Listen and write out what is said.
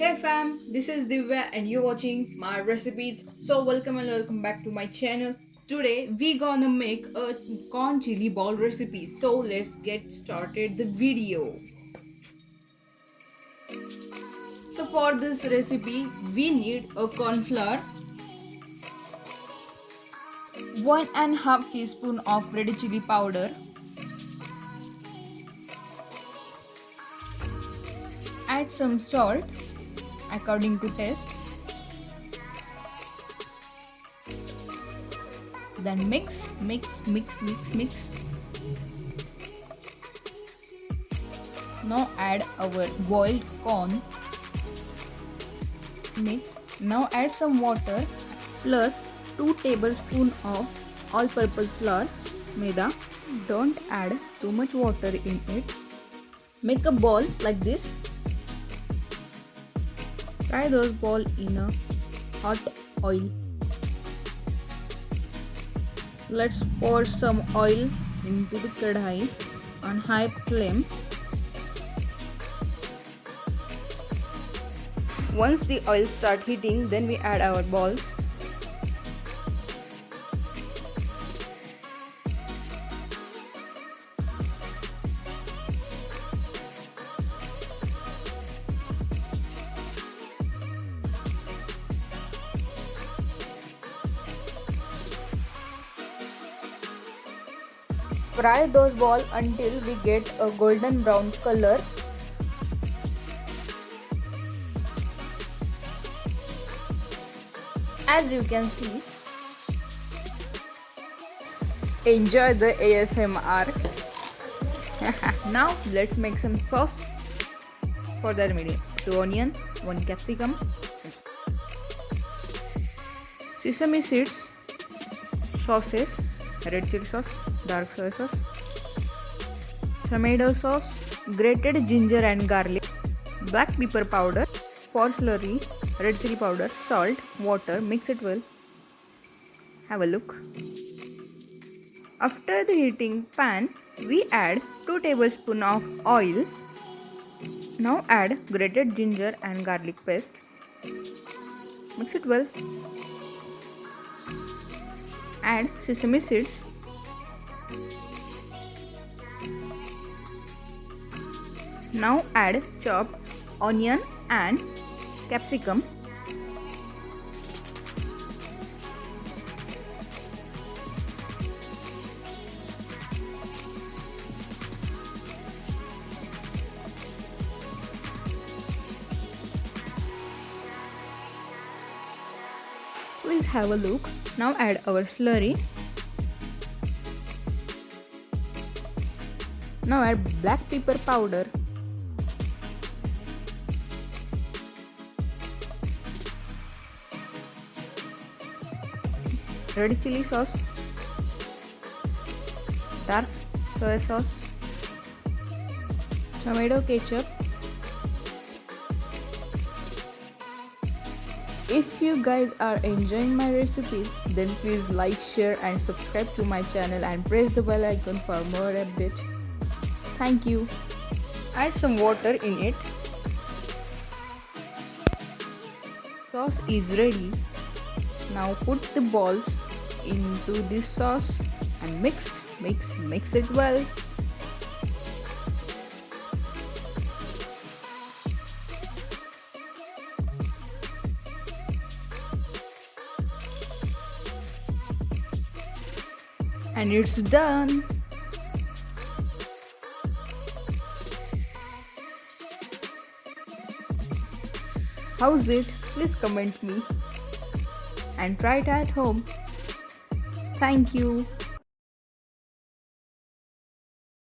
Hey fam, this is Divya and you're watching my recipes. So welcome back to my channel. Today we gonna make a corn chili ball recipe. So let's get started the video. So for this recipe we need a corn flour, 1.5 teaspoon of red chili powder, add some salt according to taste. Then mix. Now add our boiled corn. Mix. Now add some water plus 2 tablespoons of all-purpose flour, maida. Don't add too much water in it. Make a ball like this. Fry those balls in a hot oil. Let's pour some oil into the kadhai on high flame. Once the oil starts heating, then we add our balls. Fry those balls until we get a golden brown color. As you can see, enjoy the ASMR. Now let's make some sauce. For that we need 2 onion, 1 capsicum, sesame seeds, sauces, red chili sauce, dark soy sauce, tomato sauce, grated ginger and garlic, black pepper powder, for slurry, red chili powder, salt, water. Mix it well. Have a look. After the heating pan, we add 2 tablespoons of oil. Now add grated ginger and garlic paste. Mix it well. Add sesame seeds. Now add chopped onion and capsicum. Please have a look. Now add our slurry. Now add black pepper powder. Red chili sauce, dark soy sauce, tomato ketchup. If you guys are enjoying my recipes, then please like, share and subscribe to my channel and press the bell icon for more updates. Thank you. Add some water in it. Sauce is ready. Now put the balls into this sauce and mix it well. And it's done. How's it? Please comment me and try it at home. Thank you.